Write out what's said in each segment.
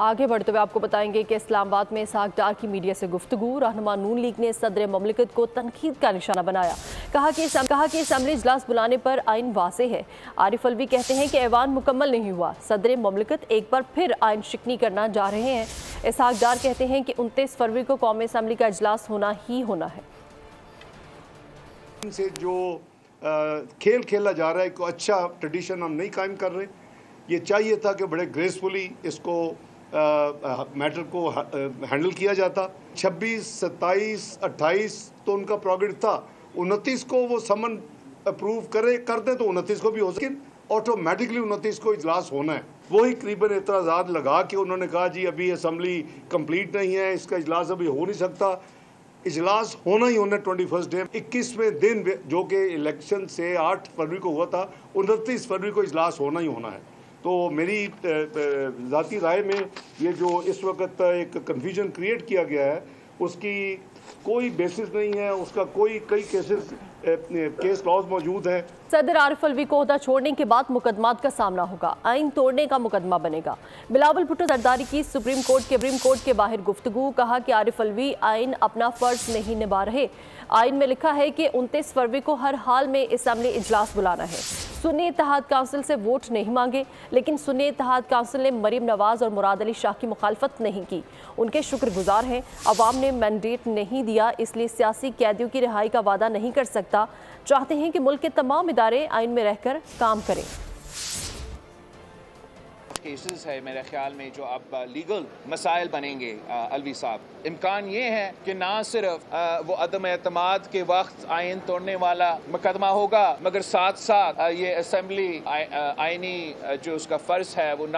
आगे बढ़ते हुए आपको बताएंगे कि इस्लामाबाद में इसहाक डार की मीडिया से गुफ्तगू। रहनुमा नून लीग ने सदर ममलिकत को तनकीद का निशाना बनाया। कहा कि असम्बली इजलास बुलाने पर आइन वाज़े है। आरिफ अलवी कहते हैं कि ऐवान मुकम्मल नहीं हुआ, सदर ममलिकत एक बार फिर आइन शिकनी करना जा रहे हैं। इसहाक डार कहते हैं कि 29 फरवरी को कौमी असम्बली का इजलास होना ही होना है। से जो खेल खेला जा रहा है, एक अच्छा ट्रेडिशन हम नहीं कायम कर रहे। ये चाहिए था कि बड़े ग्रेसफुली इसको मैटर को हैंडल किया जाता। 26, 27, 28 तो उनका प्रोग्रेस था। 29 को वो समन अप्रूव कर दें तो 29 को भी हो सके, ऑटोमेटिकली 29 को इजलास होना है। वही करीबन एतराज़ात लगा के उन्होंने कहा जी अभी असम्बली कंप्लीट नहीं है, इसका इजलास अभी हो नहीं सकता। इजलास होना ही होना 21 डे 21वें दिन जो कि इलेक्शन से 8 फरवरी को हुआ था, 29 फरवरी को इजलास होना ही होना है। तो मेरी ज़ाती राय में ये जो इस वक्त एक कन्फ्यूजन क्रिएट किया गया है उसकी कोई बेसिस नहीं है, उसका कई केस लॉज मौजूद है। सदर आरिफ अलवी को ओहदा छोड़ने के बाद मुकदमात का सामना होगा, आइन तोड़ने का मुकदमा बनेगा। बिलावल भुट्टो सरदारी की सुप्रीम कोर्ट के बाहर गुफ्तगू। कहा कि आरिफ अलवी आइन अपना फर्ज नहीं निभा रहे। आइन में लिखा है कि 29 फरवरी को हर हाल में असम्बली इजलास बुलाना है। सुन्नी इत्तेहाद काउंसिल से वोट नहीं मांगे, लेकिन सुन्नी इत्तेहाद काउंसिल ने मरीम नवाज और मुराद अली शाह की मुखालफत नहीं की। उनके शुक्रगुजार हैं। अवाम ने मैंडेट नहीं दिया, इसलिए सियासी कैदियों की रिहाई का वादा नहीं कर सकता। चाहते हैं कि मुल्क के तमाम इदारे आइन में रहकर काम करें। केसेस है मेरे ख्याल में जो अब लीगल मसाइल बनेंगे अलवी साहब, इम्कान ये है कि ना सिर्फ वो अदम एतमाद के वक्त आइन तोड़ने वाला मुकदमा होगा, मगर साथ साथ ये असम्बली आइनी जो उसका फ़र्ज है वो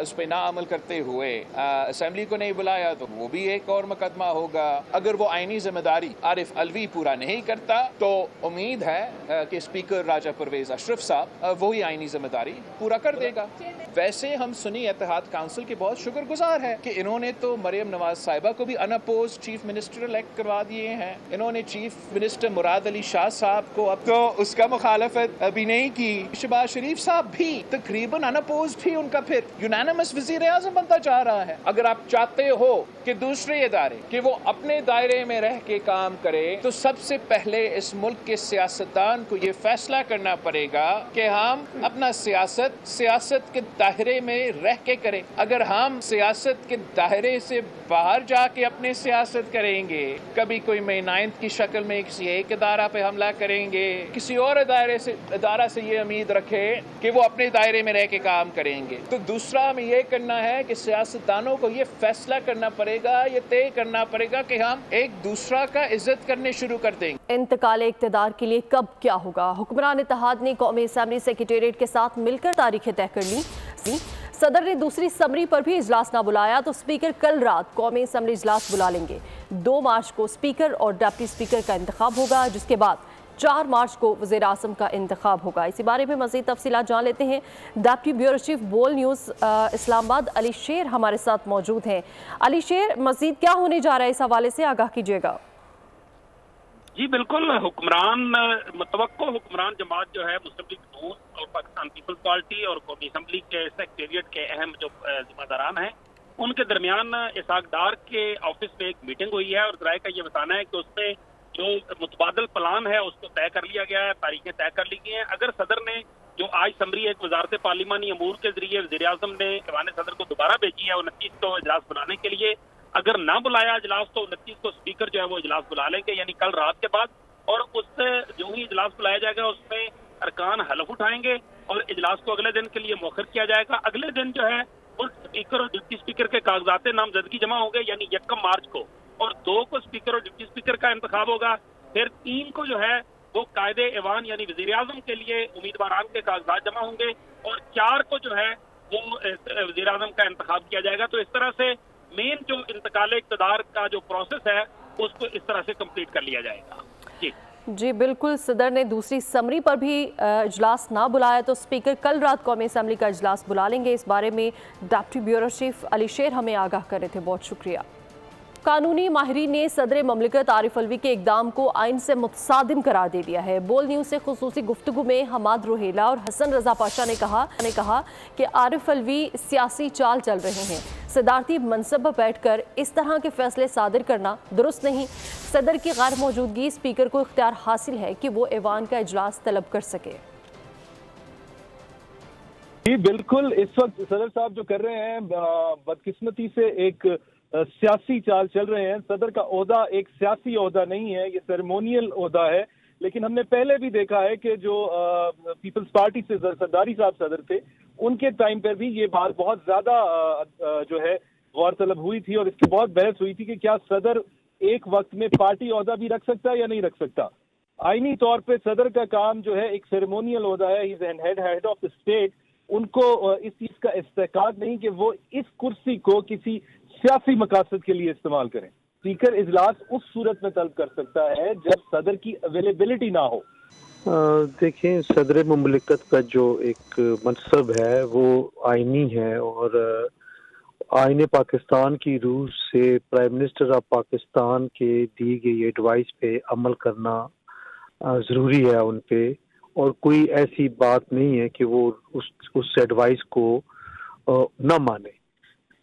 उस पर ना अमल करते हुए असम्बली को नहीं बुलाया तो वो भी एक और मुकदमा होगा। अगर वो आइनी जिम्मेदारी आरिफ अलवी पूरा नहीं करता तो उम्मीद है कि स्पीकर राजा परवेज अशरफ साहब वही आइनी जिम्मेदारी पूरा कर देगा। वैसे हम सुन्नी इत्तेहाद काउंसिल के बहुत शुक्रगुजार है कि इन्होंने तो मरियम नवाज साहिबा को भी अनअपोज चीफ मिनिस्टर इलेक्ट करवा दिए हैं। इन्होंने चीफ मिनिस्टर मुराद अली शाह साहब को अब तो उसका मुखालफत अभी नहीं की। शहबाज शरीफ साहब भी तकरीबन अनअपोज ही उनका फिर यूनानिमस वज़ीर आज़म बनता जा रहा है। अगर आप चाहते हो कि दूसरे इदारे कि वो अपने दायरे में रह के काम करे तो सबसे पहले इस मुल्क के सियासतदान को ये फैसला करना पड़ेगा कि हम अपना सियासत के दायरे में रह के करें। अगर हम सियासत के दायरे से बाहर जाके अपने सियासत करेंगे, कभी कोई मेनाइंत की शक्ल में किसी एक इदारा पे हमला करेंगे, किसी और इदारा से ये उम्मीद रखे कि वो अपने दायरे में रह के काम करेंगे, तो दूसरा हमें ये करना है कि सियासतदानों को ये फैसला करना पड़ेगा, ये तय करना पड़ेगा कि हम एक दूसरा का इज्जत करने शुरू कर देंगे। इंतकाल इक़्तिदार के लिए कब क्या होगा? हुक्मरान इत्तेहाद ने कौमी असम्बली सेक्रेटेरिएट के साथ मिलकर तारीखें तय कर ली। सदर ने दूसरी समरी पर भी इजलास ना बुलाया तो स्पीकर कल रात कौमी असम्बली इजलास बुला लेंगे। 2 मार्च को स्पीकर और डिप्टी स्पीकर का इंतखाब होगा, जिसके बाद 4 मार्च को वज़ीर आज़म का इंतखाब होगा। इसी बारे में मज़ीद तफसीलात जान लेते हैं। डिप्टी ब्यूरो चीफ बोल न्यूज़ इस्लामाबाद अली शेर हमारे साथ मौजूद हैं। अली शेर, मज़ीद क्या होने जा रहा है, इस हवाले से आगाह कीजिएगा। जी बिल्कुल, हुक्मरान जमात जो है मुस्लिम लीग नून और पाकिस्तान पीपल्स पार्टी और कौमी असम्बली के सेक्रेटेरिएट के अहम जो जिम्मेदारान हैं उनके दरमियान इसहाक डार के ऑफिस में एक मीटिंग हुई है और ज़राए का ये बताना है कि उसमें जो मुतबादल प्लान है उसको तय कर लिया गया है, तारीखें तय कर ली गई हैं। अगर सदर ने जो आज समरी एक वजारत पार्लिमानी अमूर के जरिए वज़ीर आज़म ने ऐवान सदर को दोबारा भेजी है 29 को इजलास बुलाने के लिए, अगर ना बुलाया इजलास तो 29 को स्पीकर जो है वो इजलास बुला लेंगे, यानी कल रात के बाद। और उससे जो ही इजलास बुलाया जाएगा उसमें अरकान हलफ उठाएंगे और इजलास को अगले दिन के लिए मौखर किया जाएगा। अगले दिन जो है वो स्पीकर और डिप्टी स्पीकर के कागजात नामजदगी जमा होंगे, यानी 1 मार्च को, और 2 को स्पीकर और डिप्टी स्पीकर का इंतखाब होगा। फिर 3 को जो है वो कायदे ऐवान यानी वज़ीर आज़म के लिए उम्मीदवारान के कागजात जमा होंगे और 4 को जो है वो वज़ीर आज़म का इंतखाब किया जाएगा। तो इस तरह से मेन जो इंतकाल इक़्तिदार का जो प्रोसेस है उसको इस तरह से कंप्लीट कर लिया जाएगा। जी बिल्कुल, सदर ने दूसरी समरी पर भी इजलास ना बुलाया तो स्पीकर कल रात कौमी असम्बली का इजलास बुला लेंगे। इस बारे में डिप्टी ब्यूरो चीफ अली शेर हमें आगाह कर रहे थे, बहुत शुक्रिया। कानूनी माहिरीन ने सदर ममलिकत आरिफ अलवी के इक़दाम को आइन से मुतसादिम करार दे दिया है। बोल न्यूज़ से खुसूसी गुफ्तगू में हमाद रोहेला और हसन रजा पाशा ने कहा कि आरिफ अलवी सियासी चाल चल रहे हैं। सदारती मनसब पर बैठकर इस तरह के फैसले सादिर करना दुरुस्त नहीं। सदर की गैर मौजूदगी स्पीकर को इख्तियार हासिल है कि वो ऐवान का इजलास तलब कर सके। जी बिल्कुल, इस वक्त सदर साहब जो कर रहे हैं बदकिस्मती से एक सियासी चाल चल रहे हैं। सदर का ओहदा एक सियासी ओहदा नहीं है, ये सेरेमोनियल ओहदा है। लेकिन हमने पहले भी देखा है कि जो पीपल्स पार्टी से सरदारी साहब सदर थे, उनके टाइम पर भी ये बात बहुत ज्यादा जो है गौरतलब हुई थी और इसकी बहुत बहस हुई थी कि क्या सदर एक वक्त में पार्टी ओहदा भी रख सकता है या नहीं रख सकता। आईनी तौर पे सदर का काम जो है एक सेरेमोनियल ओहदा है, is an head of the state. उनको इस चीज का इस्तेकाद नहीं कि वो इस कुर्सी को किसी सियासी मकासद के लिए इस्तेमाल करें। स्पीकर इजलास उस सूरत में तलब कर सकता है जब सदर की अवेलेबिलिटी ना हो। देखें, सदर मुमलिकत का जो एक मनसब है वो आईनी है और आईने पाकिस्तान की रूह से प्राइम मिनिस्टर ऑफ पाकिस्तान के दी गई एडवाइस पे अमल करना ज़रूरी है उन पे, और कोई ऐसी बात नहीं है कि वो उस एडवाइस को ना माने।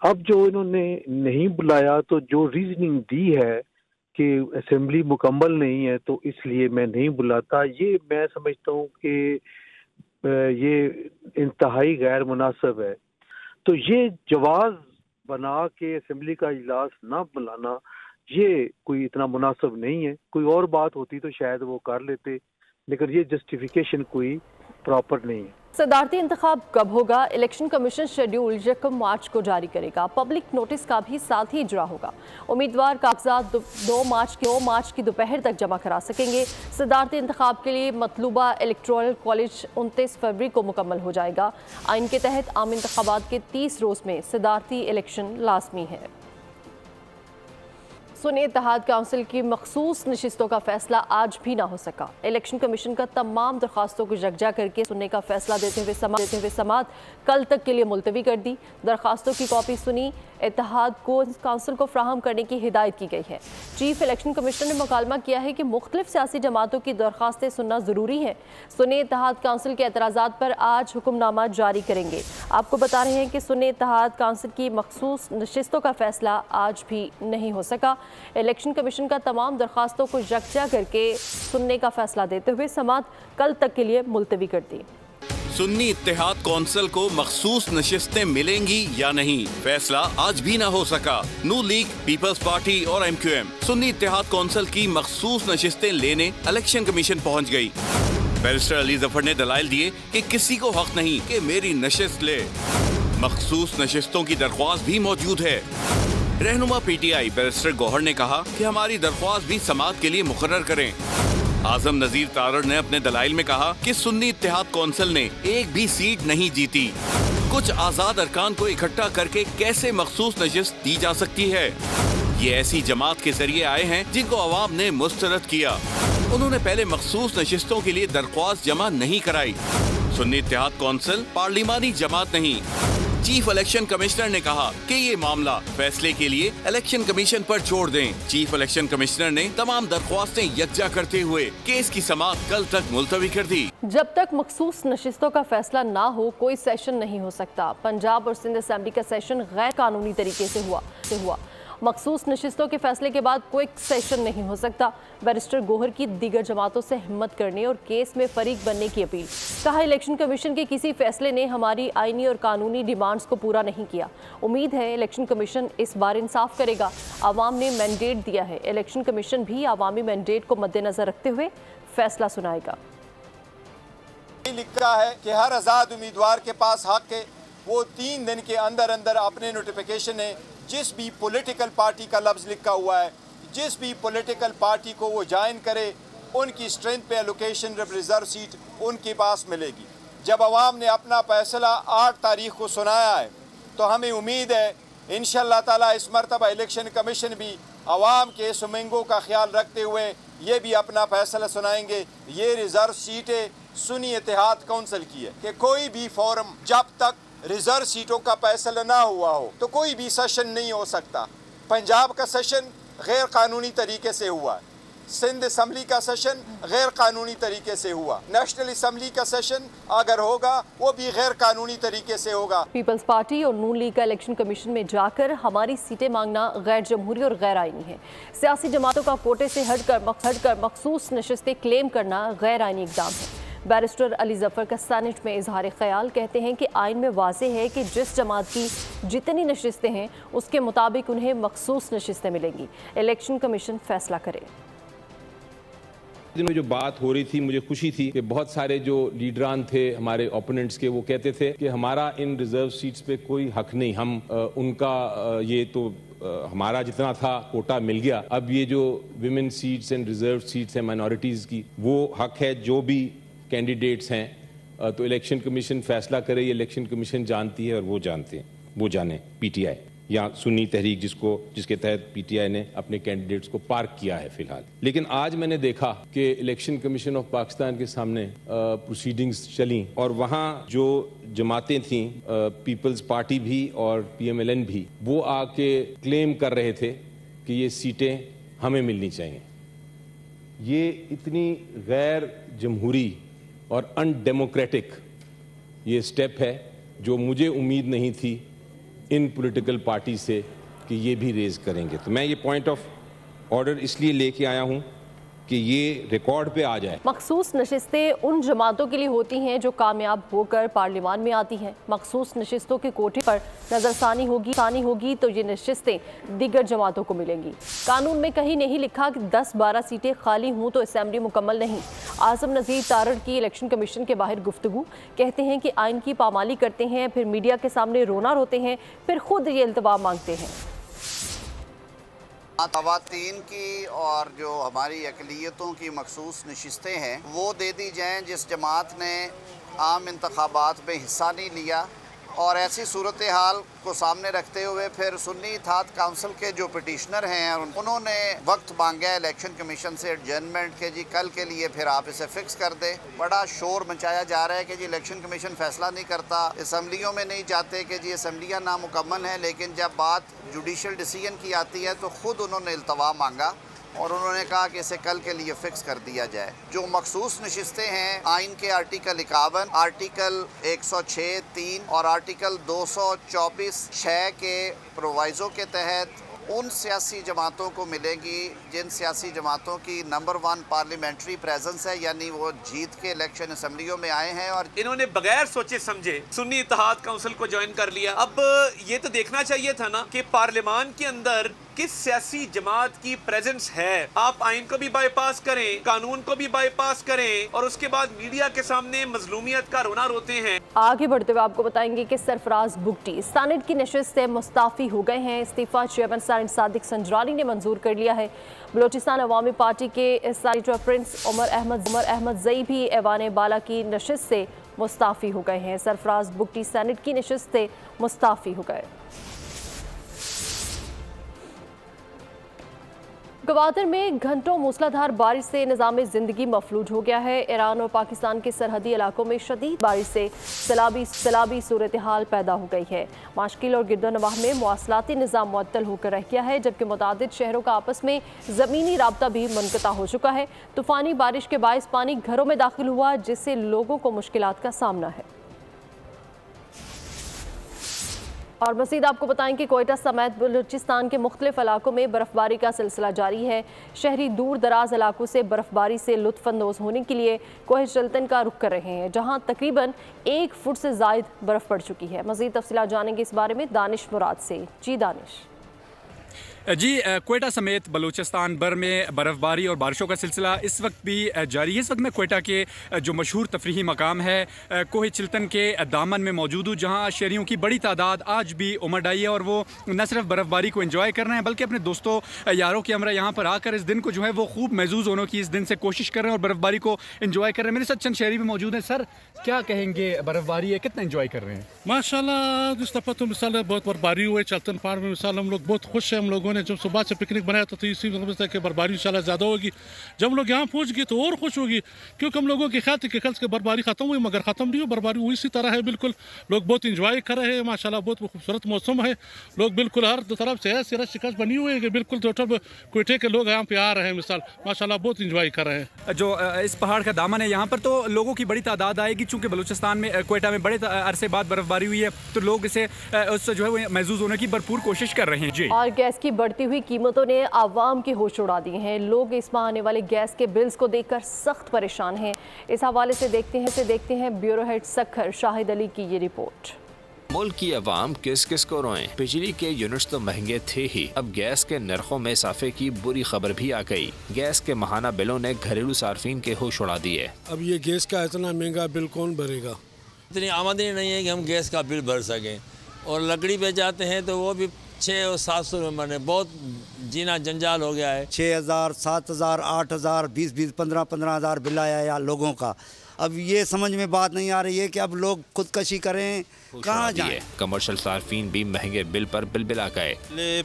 अब जो इन्होंने नहीं बुलाया तो जो रीजनिंग दी है कि असेंबली मुकम्मल नहीं है तो इसलिए मैं नहीं बुलाता, ये मैं समझता हूँ कि ये इंतहाई गैर मुनासिब है। तो ये जवाज़ बना के असेंबली का इजलास ना बुलाना ये कोई इतना मुनासिब नहीं है। कोई और बात होती तो शायद वो कर लेते, लेकिन ये जस्टिफिकेशन कोई प्रॉपर नहीं है। सदारती इंतखाब कब होगा? इलेक्शन कमीशन शेड्यूल 1 मार्च को जारी करेगा। पब्लिक नोटिस का भी साथ ही इजरा होगा। उम्मीदवार कागजात 2 मार्च की दोपहर तक जमा करा सकेंगे। सदारती इंतखाब के लिए मतलूबा इलेक्टोरल कॉलेज 29 फरवरी को मुकम्मल हो जाएगा। आइन के तहत आम इंतखाबात के 30 रोज़ में सदारती इलेक्शन लाजमी है। सुन्नी इत्तेहाद काउंसिल की मखसूस नशिस्तों का फैसला आज भी ना हो सका। इलेक्शन कमीशन का तमाम दरखास्तों को यकजा करके सुनने का फैसला देते हुए समाअत कल तक के लिए मुलतवी कर दी। दरखास्तों की कॉपी सुन्नी इत्तेहाद को काउंसिल को फ्राहम करने की हिदायत की गई है। चीफ इलेक्शन कमिश्नर ने मुकालमा किया है कि मुख्तलिफ सियासी जमातों की दरखास्तें सुनना ज़रूरी है। सुन्नी इत्तेहाद काउंसिल के एतराज़ात पर आज हुक्मनामा जारी करेंगे। आपको बता रहे हैं कि सुन्नी इत्तेहाद काउंसिल की मखसूस नशिस्तों का फैसला आज भी नहीं हो सका। इलेक्शन कमीशन का तमाम दरखास्तों को यकजा करके सुनने का फैसला देते हुए समाअत कल तक के लिए मुलतवी कर दी। सुन्नी इत्तेहाद कौंसिल को मखसूस नशिस्तें मिलेंगी या नहीं, फैसला आज भी ना हो सका। नून लीग, पीपल्स पार्टी और MQM सुन्नी इत्तेहाद कौंसिल की मखसूस नशिस्तें लेने इलेक्शन कमीशन पहुंच गई। बैरिस्टर अली जफर ने दलाइल दिए कि किसी को हक नहीं कि मेरी नशिस्त ले। मखसूस नशिस्तों की दरख्वास्त भी मौजूद है। रहनुमा PTI बैरिस्टर गौहर ने कहा कि हमारी दरख्वास्त भी समाअत के लिए मुकर्रर करें। आजम नजीर तारड़ ने अपने दलाइल में कहा कि सुन्नी इत्तेहाद कौंसिल ने एक भी सीट नहीं जीती। कुछ आजाद अरकान को इकट्ठा करके कैसे मखसूस नशिस्त दी जा सकती है? ये ऐसी जमात के जरिए आए हैं जिनको अवाम ने मुस्तरद किया। उन्होंने पहले मखसूस नशिस्तों के लिए दरख्वास्त जमा नहीं कराई। सुन्नी इत्तेहाद कौंसिल पार्लिमानी जमात नहीं। चीफ इलेक्शन कमिश्नर ने कहा कि ये मामला फैसले के लिए इलेक्शन कमीशन पर छोड़ दें। चीफ इलेक्शन कमिश्नर ने तमाम दरख्वास्तें यकजा करते हुए केस की समाअत कल तक मुलतवी कर दी। जब तक मखसूस नशिस्तों का फैसला ना हो कोई सेशन नहीं हो सकता। पंजाब और सिंध असेंबली का सेशन गैर कानूनी तरीके से हुआ। मखसूस नशिस्तों के फैसले के बाद कोई सेशन नहीं हो सकता। बैरिस्टर गौहर की दीगर जमातों से हिम्मत करने और केस में फरीक बनने की अपील। कहा, इलेक्शन कमीशन के किसी फैसले ने हमारी आईनी और कानूनी डिमांड्स को पूरा नहीं किया। उम्मीद है इलेक्शन कमीशन इस बार इंसाफ करेगा। आवाम ने मैंडेट दिया है, इलेक्शन कमीशन भी आवामी मैंडेट को मद्देनजर रखते हुए फैसला सुनाएगा। लिखा है कि हर आज़ाद उम्मीदवार के पास हक है वो 3 दिन के अंदर अंदर अपने नोटिफिकेशन है जिस भी पॉलिटिकल पार्टी का लफ्ज़ लिखा हुआ है, जिस भी पॉलिटिकल पार्टी को वो ज्वाइन करे, उनकी स्ट्रेंथ पे एलोकेशन रिजर्व सीट उनके पास मिलेगी। जब अवाम ने अपना फैसला 8 तारीख को सुनाया है तो हमें उम्मीद है इंशाअल्लाह ताला इस मरतबा इलेक्शन कमीशन भी अवाम के सुमिंगों का ख्याल रखते हुए ये भी अपना फैसला सुनाएंगे। ये रिजर्व सीटें सुन्नी इत्तेहाद कौंसिल की है कि कोई भी फोरम जब तक रिजर्व सीटों का फैसला ना हुआ हो तो कोई भी सेशन नहीं हो सकता। पंजाब का सेशन गैर कानूनी तरीके से हुआ है, सिंध असम्बली का सेशन गैर कानूनी तरीके से हुआ, नेशनल असम्बली का सेशन अगर होगा वो भी गैर कानूनी तरीके से होगा। पीपल्स पार्टी और नून लीग का इलेक्शन कमीशन में जाकर हमारी सीटें मांगना गैर जमहूरी और गैर आईनी है। सियासी जमातों का कोटे से हटकर मखसूस नशिस्तें क्लेम करना गैर आईनी इक़दाम है। बैरिस्टर अली जफर का सेनेट में इजहार ख्याल, कहते हैं कि आइन में वाज़ेह है कि जिस जमात की जितनी नशिस्तें हैं उसके मुताबिक उन्हें मखसूस नशिस्तें मिलेंगी। इलेक्शन कमीशन फैसला करे। दिन में जो बात हो रही थी, मुझे खुशी थी कि बहुत सारे जो लीडरान थे हमारे ओपोनेंट्स के, वो कहते थे कि हमारा इन रिजर्व सीट्स पे कोई हक नहीं, हम उनका ये तो हमारा जितना था कोटा मिल गया, अब ये जो women seats and reserve seats हैं माइनॉरिटीज़ की, वो हक है जो भी कैंडिडेट्स हैं। तो इलेक्शन कमीशन फैसला करे, ये इलेक्शन कमीशन जानती है और वो जानते हैं, वो जाने पीटीआई या सुन्नी तहरीक जिसके तहत पीटीआई ने अपने कैंडिडेट्स को पार्क किया है फिलहाल। लेकिन आज मैंने देखा कि इलेक्शन कमीशन ऑफ पाकिस्तान के सामने प्रोसीडिंग्स चली और वहाँ जो जमातें थीं, पीपल्स पार्टी भी और PMLN भी, वो आके क्लेम कर रहे थे कि ये सीटें हमें मिलनी चाहिए। ये इतनी गैर जमहूरी और अनडेमोक्रेटिक ये स्टेप है जो मुझे उम्मीद नहीं थी इन पॉलिटिकल पार्टी से कि ये भी रेज करेंगे। तो मैं ये पॉइंट ऑफ ऑर्डर इसलिए लेके आया हूँ कि ये रिकॉर्ड पे आ जाए। मखसूस नशिस्तें उन जमातों के लिए होती हैं जो कामयाब होकर पार्लियामान में आती हैं। मखसूस नशिस्तों के कोटे पर नजरसानी होगी तो ये नशिस्तें दीगर जमातों को मिलेंगी। कानून में कहीं नहीं लिखा कि 10-12 सीटें खाली हों तो असेंबली मुकम्मल नहीं। आजम नज़ीर तारड़ की इलेक्शन कमीशन के बाहर गुफ्तगू, कहते हैं कि आइन की पामाली करते हैं, फिर मीडिया के सामने रोना रोते हैं, फिर खुद ये इल्तवा मांगते हैं। ख़वातीन की और जो हमारी अक़लियतों की मखसूस नशिस्तें हैं वो दे दी जाएँ जिस जमात ने आम इंतखाबात में हिस्सा नहीं लिया, और ऐसी सूरत हाल को सामने रखते हुए फिर सुन्नी इत्तेहाद काउंसिल के जो पिटिशनर हैं उन्होंने वक्त मांगा है इलेक्शन कमीशन से एडजर्नमेंट के, जी कल के लिए फिर आप इसे फिक्स कर दें। बड़ा शोर मचाया जा रहा है कि जी इलेक्शन कमीशन फैसला नहीं करता, असम्बलियों में नहीं जाते कि जी असम्बलियाँ नामुकम्मल हैं, लेकिन जब बात जुडिशल डिसीजन की आती है तो ख़ुद उन्होंने इल्तवा मांगा और उन्होंने कहा कि इसे कल के लिए फिक्स कर दिया जाए। जो मखसूस नशिस्तें हैं आइन के आर्टिकल 51, आर्टिकल 106(3) और आर्टिकल 224(6) के प्रोवाइज़ो के तहत उन सियासी जमातों को मिलेंगी जिन सियासी जमातों की नंबर 1 पार्लियामेंट्री प्रेजेंस है, यानी वो जीत के इलेक्शन असम्बलियों में आए हैं और इन्होंने बगैर सोचे समझे सुन्नी इत्तेहाद काउंसिल को ज्वाइन कर लिया। अब ये तो देखना चाहिए था ना कि पार्लियामान के अंदर किस सियासी जमात की प्रेजेंस है। आप आइन को भी बाईपास करें, कानून को भी बाईपास करें और उसके बाद मीडिया के सामने मजलूमियत का रोना रोते हैं। आगे बढ़ते हुए आपको बताएंगे कि सरफराज बुगटी सेनेट की नशिस्त से मुस्ताफी हो गए हैं। इस्तीफा चेयरमैन सेनेट सादिक संजरानी ने मंजूर कर लिया है। बलोचिस्तान अवामी पार्टी के सेनेटर प्रिंस उमर अहमद जई भी ऐवान बाला की नशिस्त से मुस्ताफी हो गए हैं। सरफराज बुगटी सेनेट की नशिस्त से मुस्ताफी हो गए। गवादर में घंटों मूसलाधार बारिश से निज़ाम ज़िंदगी मफलूज हो गया है। ईरान और पाकिस्तान के सरहदी इलाकों में शदीद बारिश से सैलाबी सूरत हाल पैदा हो गई है। माशकिल और गिरदोनवाह में मवासलाती निज़ाम मुअत्तल होकर रह गया है, जबकि मुतादिद शहरों का आपस में ज़मीनी राब्ता भी मुनक़ता हो चुका है। तूफ़ानी बारिश के बायस पानी घरों में दाखिल हुआ, जिससे लोगों को मुश्किलात का सामना है। और मज़ीद आपको बताएं कि कोयटा समेत बलूचिस्तान के मुख्तलिफ इलाकों में बर्फ़बारी का सिलसिला जारी है। शहरी दूर दराज इलाकों से बर्फ़बारी से लुत्फ़अंदोज़ होने के लिए कोह चल्तन का रुख कर रहे हैं, जहां तकरीबन 1 फुट से ज़ायद बर्फ़ पड़ चुकी है। मज़ीद तफ़सीलात जानेंगे इस बारे में दानिश मुराद से। जी दानिश। जी, कोयटा समेत बलूचिस्तान भर में बर्फ़बारी और बारिशों का सिलसिला इस वक्त भी जारी है। इस वक्त मैं कोयटा के जो मशहूर तफरीही मकाम है कोह चिल्तन के दामन में मौजूद हूँ, जहाँ शहरियों की बड़ी तादाद आज भी उमड़ आई है और वो न सिर्फ बर्फ़बारी को एंजॉय कर रहे हैं बल्कि अपने दोस्तों यारों के हमरा यहाँ पर आकर इस दिन को जो है वो खूब महसूस होने की इस दिन से कोशिश कर रहे हैं और बर्फ़बारी को एंजॉय कर रहे हैं। मेरे साथ चंद शहरी भी मौजूद हैं। सर, क्या कहेंगे, बर्फ़बारी है, कितना एंजॉय कर रहे हैं? माशाल्लाह, जिस दफ़ा तो मिसाल बहुत बर्फ़बारी हुई चल्तन पहाड़ में, मिसाल हम लोग बहुत खुश हैं हम लोगों ने जब सुबह से पिकनिक बनाया तो इसी समझता है कि बर्फबारी इंशाल्लाह ज़्यादा होगी। जब हम लोग यहाँ पहुँच गए तो और खुश होगी, क्योंकि हम लोगों के ख्याल थी कि कल से बर्फबारी ख़त्म हुई, मगर ख़त्म नहीं हुई। बर्फबारी इसी तरह है, बिल्कुल लोग बहुत इंजॉय कर रहे हैं माशाल्लाह। बहुत खूबसूरत मौसम है, लोग बिल्कुल हर तरफ से ऐसी शिकस्त बनी हुई है कि बिल्कुल टोटल कोयटे के लोग यहाँ पे आ रहे हैं मिसाल, माशाल्लाह बहुत इंजॉय कर रहे हैं। जो इस पहाड़ का दामन है यहाँ पर तो लोगों की बड़ी तादाद आएगी, चूँकि बलूचिस्तान में क्वेटा में बड़े अरसे बाद बर्फबारी हुई है, तो लोग इसे उससे जो है वो महसूस होने की भरपूर कोशिश कर रहे हैं जी। और गैस की बढ़ती हुई कीमतों ने आवाम के होश उड़ा दिए हैं। लोग इस माह आने वाले गैस के बिल्स को देखकर सख्त परेशान हैं। इस हवाले से देखते हैं ब्यूरो हेड सखर शाहिद अली की ये रिपोर्ट। मुल्क की आवाम किस किस को रोएं। बिजली के यूनिट्स तो महंगे थे ही, अब गैस के नरखों में इजाफे की बुरी खबर भी आ गई। गैस के माहाना बिलों ने घरेलू सार्फिन के होश उड़ा दिए। अब ये गैस का इतना महंगा बिल कौन भरेगा? इतनी आमदनी नहीं है कि हम गैस का बिल भर सकें, और लकड़ी पे जाते हैं तो वो भी 600 और 700 रुपये मरने, बहुत जीना जंजाल हो गया है। 6000, 7000, 8000, 20-20, 15-15 हज़ार बिल आया है लोगों का। अब ये समझ में बात नहीं आ रही है कि अब लोग खुदकशी करें, कहाँ जाएं? कमर्शियल सार्फिन भी महंगे बिल पर बिल आ गए।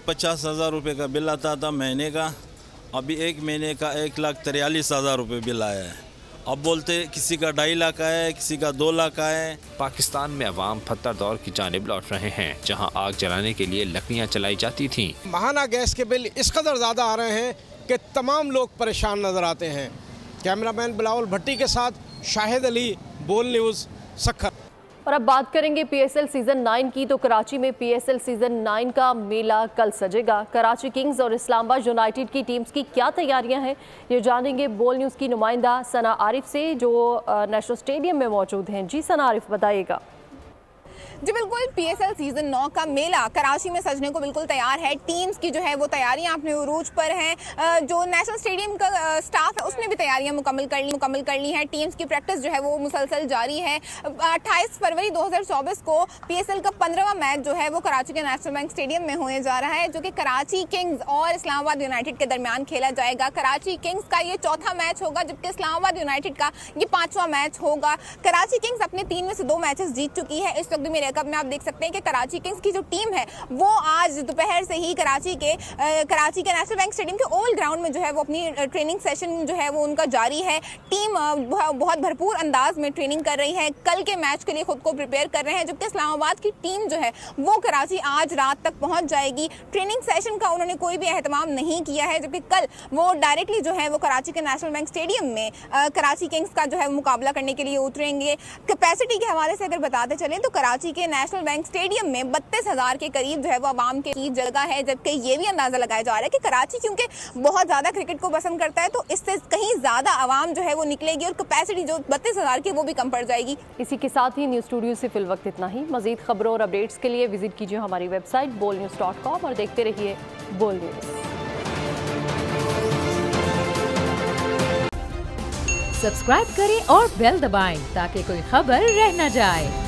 50,000 रुपये का बिल आता था महीने का, अभी एक महीने का 1,43,000 रुपये बिल आया है। अब बोलते किसी का 2.5 लाख का है, किसी का 2 लाख का है। पाकिस्तान में अवाम पत्थर दौर की जानिब लौट रहे हैं, जहाँ आग जलाने के लिए लकड़ियाँ चलाई जाती थीं। माहाना गैस के बिल इस कदर ज़्यादा आ रहे हैं कि तमाम लोग परेशान नजर आते हैं। कैमरामैन बिलावल भट्टी के साथ शाहिद अली, बोल न्यूज़, सखर। और अब बात करेंगे PSL सीजन 9 की। तो कराची में PSL सीजन 9 का मेला कल सजेगा। कराची किंग्स और इस्लामाबाद यूनाइटेड की टीम्स की क्या तैयारियां हैं, ये जानेंगे बोल न्यूज़ की नुमाइंदा सना आरिफ से, जो नेशनल स्टेडियम में मौजूद हैं। जी सना आरिफ, बताइएगा। जी बिल्कुल, PSL सीजन 9 का मेला कराची में सजने को बिल्कुल तैयार है। टीम्स की जो है वो तैयारियां अपने उरूज पर हैं। जो नेशनल स्टेडियम का स्टाफ है उसने भी तैयारियां मुकम्मल कर ली हैं। टीम्स की प्रैक्टिस जो है वो मुसलसल जारी है। 28 फरवरी 2024 को PSL का 15वां मैच जो है वो कराची के नेशनल बैंक स्टेडियम में होने जा रहा है, जो कि कराची किंग्स और इस्लामाबाद यूनाइटेड के दरमियान खेला जाएगा। कराची किंग्स का ये चौथा मैच होगा, जबकि इस्लामाबाद यूनाइटेड का ये 5वां मैच होगा। कराची किंग्स अपने 3 में से 2 मैचेस जीत चुकी है। इस वक्त मेरे कप में आप देख सकते हैं कि कराची किंग्स की जो टीम है वो आज दोपहर से ही कराची के नेशनल बैंक स्टेडियम के ओवल ग्राउंड में जो है वो अपनी ट्रेनिंग सेशन जो है वो उनका जारी है। टीम बहुत भरपूर अंदाज में ट्रेनिंग कर रही है, कल के मैच के लिए खुद को प्रिपेयर कर रहे हैं। जबकि इस्लामाबाद की टीम जो है वो कराची आज रात तक पहुंच जाएगी। ट्रेनिंग सेशन का उन्होंने कोई भी एहतमाम नहीं किया है, जबकि कल वो डायरेक्टली जो है वो कराची के नेशनल बैंक स्टेडियम में कराची किंग्स का जो है मुकाबला करने के लिए उतरेंगे। कैपेसिटी के हवाले से अगर बताते चलें तो कराची के नेशनल बैंक स्टेडियम में 32,000 के करीब जो है वो आवाम की जगह है। जबकि ये भी अंदाजा लगाया जा रहा है कि कराची क्योंकि बहुत ज्यादा क्रिकेट को पसंद करता है, तो इससे कहीं ज्यादा आवाम जो है वो निकलेगी और कैपेसिटी जो 32,000 की वो भी कम पड़ जाएगी। इसी के साथ ही न्यूज़ स्टूडियो से फिल वक्त इतना ही। मजीद खबरों और अपडेट्स के लिए विजिट कीजिए हमारी वेबसाइट bolnews.com और देखते रहिए बोल न्यूज़। सब्सक्राइब करें और बेल दबाएं ताकि कोई खबर रह न जाए।